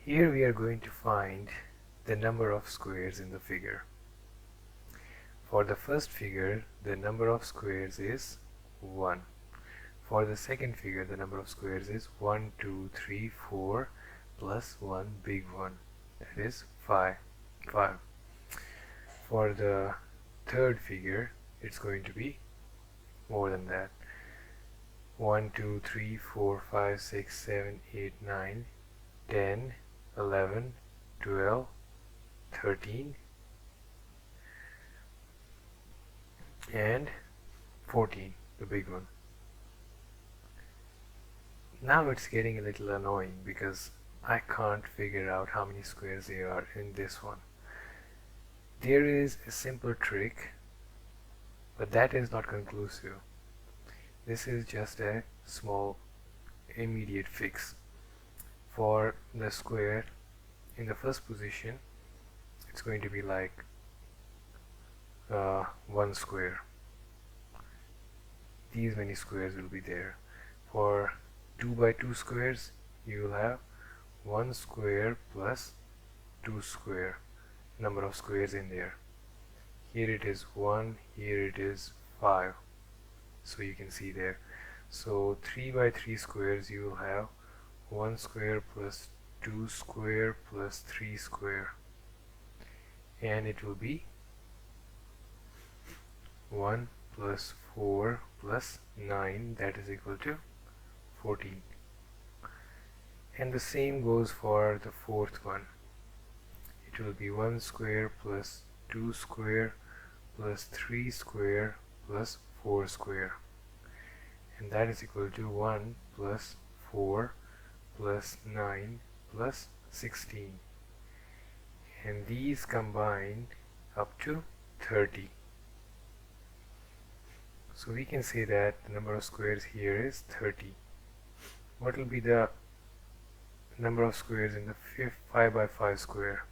Here we are going to find the number of squares in the figure. For the first figure, the number of squares is 1. For the second figure, the number of squares is 1, 2, 3, 4 plus 1 big one, that is 5. For the third figure, it's going to be more than that. 1, 2, 3, 4, 5, 6, 7, 8, 9, 10, 11, 12, 13, and 14, the big one. Now it's getting a little annoying because I can't figure out how many squares there are in this one. There is a simple trick, but that is not conclusive. This is just a small immediate fix. For the square in the first position, it's going to be like 1 square. These many squares will be there. For 2 by 2 squares, you will have 1 square plus 2 square, number of squares in there. Here it is 1, here it is 5, so you can see there. So 3 by 3 squares, you will have 1 square plus 2 square plus 3 square, and it will be 1 plus 4 plus 9, that is equal to 14. And the same goes for the fourth one. It will be 1 square plus 2 square plus 3 square plus 4 square, and that is equal to 1 plus 4 plus 9 plus 16, and these combine up to 30. So we can say that the number of squares here is 30. What will be the number of squares in the 5 by 5 square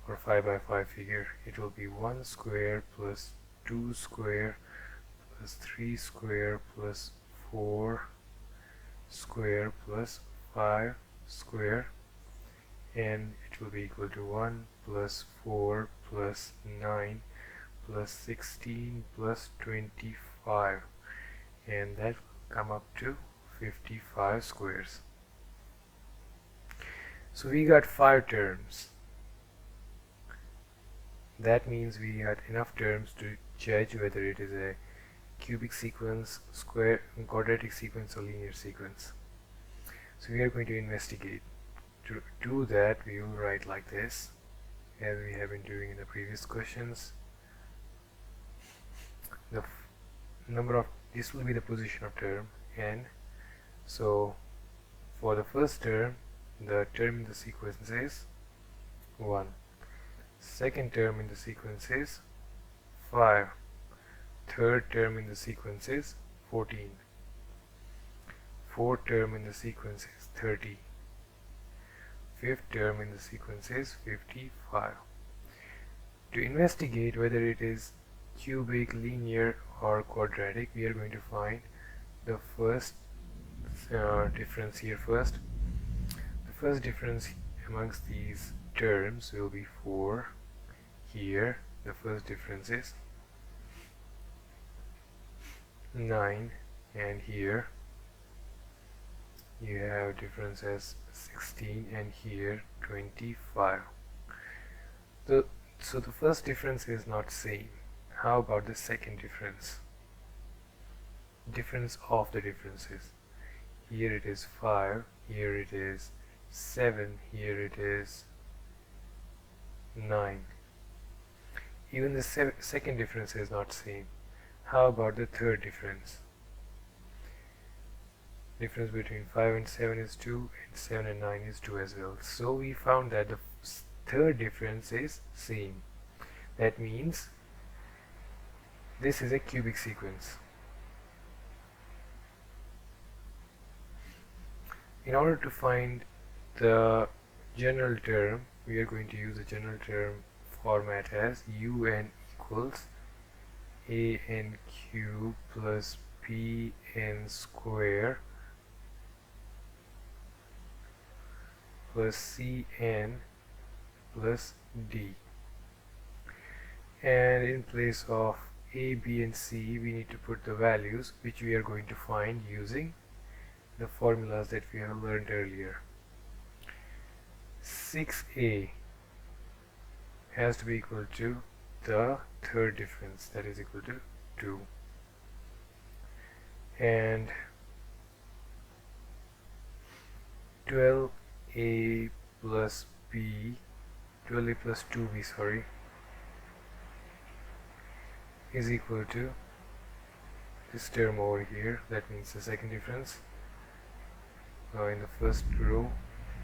or 5 by 5 figure? It will be 1 square plus 2 square plus 3 square plus 4 square plus 5 square, and it will be equal to 1 plus 4 plus 9 plus 16 plus 25, and that will come up to 55 squares. So we got 5 terms. That means we got enough terms to judge whether it is a cubic sequence, square, quadratic sequence, or linear sequence. So we are going to investigate. To do that, we will write like this, as we have been doing in the previous questions. The number of, this will be the position of term n. So for the first term, the term in the sequence is 1. Second term in the sequence is 5. Third term in the sequence is 14. Fourth term in the sequence is 30. Fifth term in the sequence is 55. To investigate whether it is cubic, linear, or quadratic, we are going to find the first difference here first. The first difference amongst these terms will be 4. Here the first difference is 9, and here you have difference as 16, and here 25. So the first difference is not same. How about the second difference? Difference of the differences. Here it is 5, here it is 7, here it is 9. Even the second difference is not same. How about the third difference? Difference between 5 and 7 is 2, and 7 and 9 is 2 as well. So we found that the third difference is same. That means this is a cubic sequence. In order to find the general term, we are going to use the general term format as un equals an cube plus bn square plus Cn plus D. And in place of A, B and C, we need to put the values which we are going to find using the formulas that we have learned earlier. 6A has to be equal to the third difference, that is equal to 2. And 12A plus B, 12A plus 2B, sorry, is equal to this term over here. That means the second difference in the first row,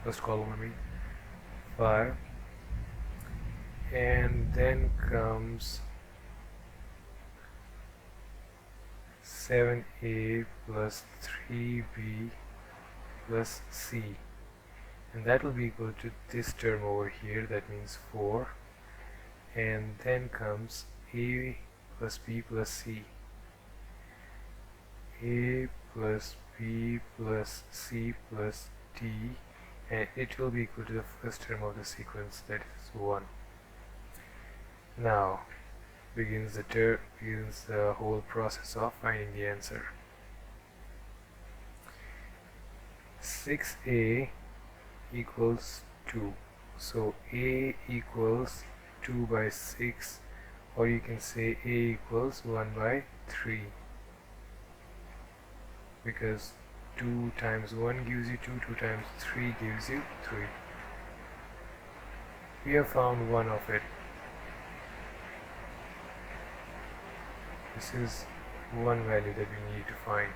first column, I mean 5, and then comes 7A plus 3B plus C, and that will be equal to this term over here, that means 4, and then comes A plus B plus C, A plus B plus C plus D, and it will be equal to the first term of the sequence, that is 1. Now begins the whole process of finding the answer. 6A equals 2, so A equals 2 by 6, or you can say A equals 1 by 3, because 2 times 1 gives you 2, 2 times 3 gives you 3. We have found one of it. This is one value that we need to find.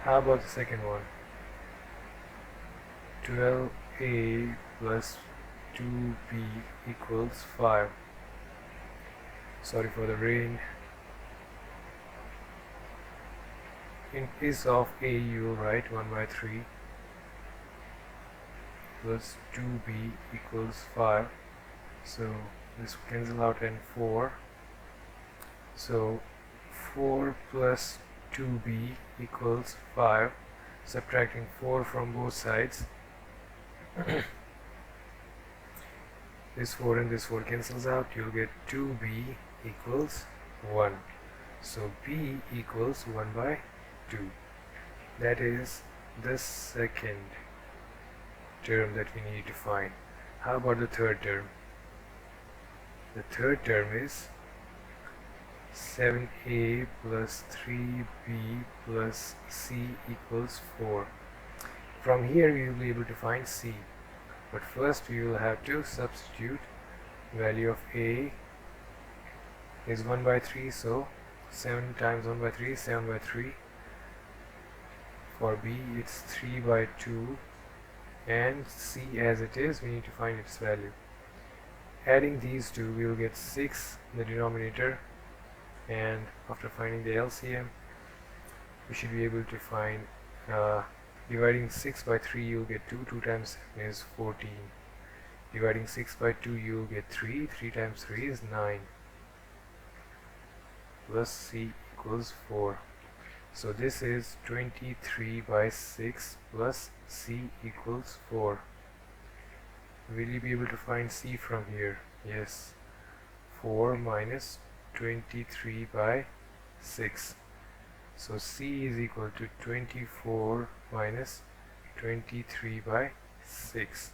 How about the second one? 12A plus 2B equals 5. Sorry for the rain. In place of A, you will write 1 by 3 plus 2B equals 5. So this will cancel out, and 4. So 4 plus 2B equals 5. Subtracting 4 from both sides, this 4 and this 4 cancels out, you'll get 2B equals 1. So B equals 1 by 2. That is the second term that we need to find. How about the third term? The third term is 7A plus 3B plus C equals 4. From here we will be able to find C, but first we will have to substitute value of A is 1 by 3, so 7 times 1 by 3 is 7 by 3. For B it's 3 by 2, and C as it is, we need to find its value. Adding these two, we will get 6 in the denominator, and after finding the LCM, we should be able to find, dividing 6 by 3 you will get 2, 2 times 7 is 14. Dividing 6 by 2 you will get 3, 3 times 3 is 9, plus C equals 4. So this is 23 by 6 plus C equals 4. Will you be able to find C from here? Yes. 4 minus 23 by 6. So C is equal to 24 minus 23 by 6,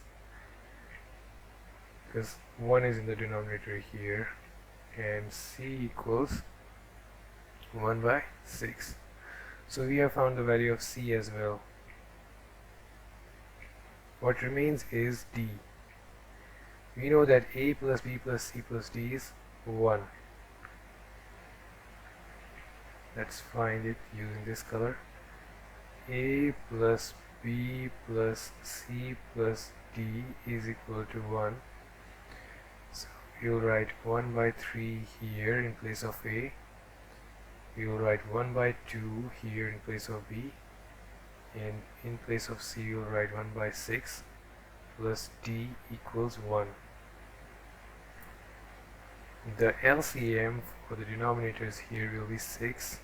because 1 is in the denominator here, and C equals 1 by 6. So we have found the value of C as well. What remains is D. We know that A plus B plus C plus D is 1. Let's find it using this color. A plus B plus C plus D is equal to 1. So you'll write 1 by 3 here in place of A. You will write 1 by 2 here in place of B, and in place of C you will write 1 by 6 plus D equals 1. The LCM for the denominators here will be 6,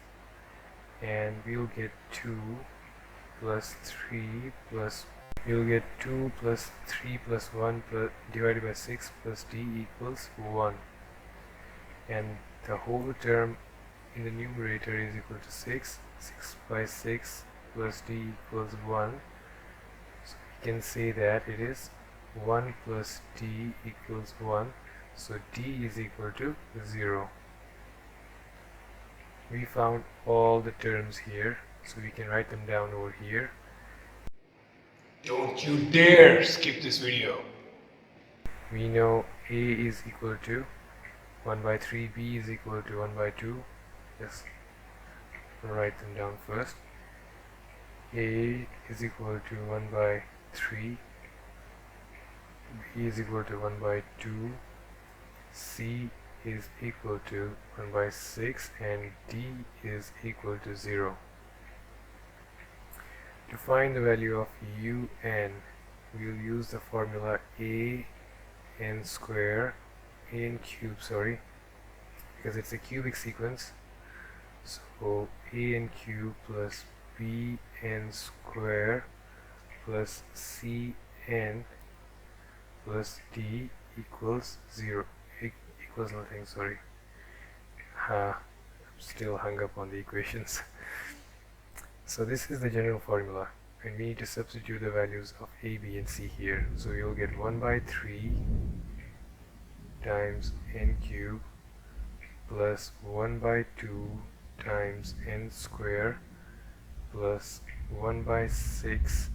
and we will get 2 plus 3 plus you'll get 2 plus 3 plus 1 plus divided by 6 plus d equals 1, and the whole term in the numerator is equal to 6. 6 by 6 plus d equals 1, so we can say that it is 1 plus d equals 1, so d is equal to 0. We found all the terms here, so we can write them down over here. Don't you dare skip this video. We know a is equal to 1 by 3, b is equal to 1 by 2. Just write them down first. A is equal to 1 by 3, b is equal to 1 by 2, c is equal to 1 by 6, and d is equal to 0. To find the value of un, we'll use the formula a n cube, because it's a cubic sequence. So a n cube plus b n square plus c n plus d equals 0. Equals nothing, sorry. I'm still hung up on the equations. So this is the general formula, and we need to substitute the values of a, b, and c here. So you'll get 1 by 3 times n cube plus 1 by 2 times n square plus 1 by 6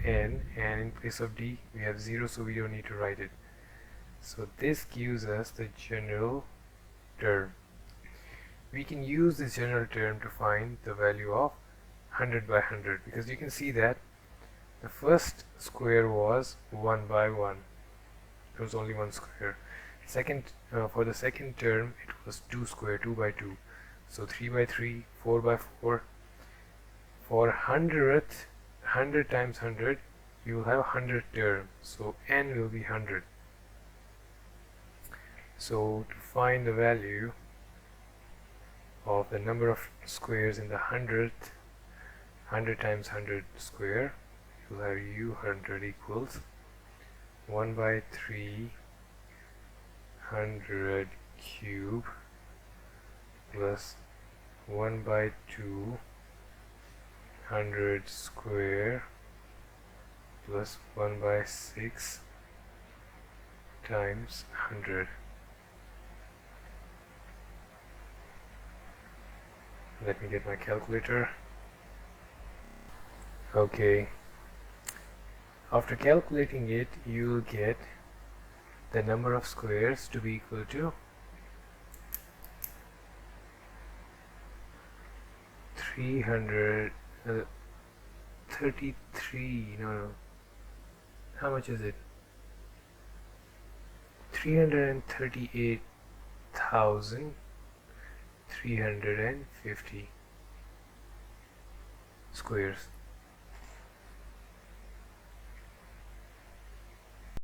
n, and in place of d we have 0, so we don't need to write it. So this gives us the general term. We can use this general term to find the value of 100 by 100, because you can see that the first square was 1 by 1. There was only one square. For the second term it was 2 square, 2 by 2. So 3 by 3, 4 by 4. For 100 times 100, you will have 100 terms. So n will be 100. So to find the value of the number of squares in the 100 times 100 square, you'll have u100 equals 1 by 300 cube plus 1 by 200 square plus 1 by 6 times 100. Let me get my calculator. Okay, after calculating it, you'll get the number of squares to be equal to 333. No, how much is it? 338,350 squares.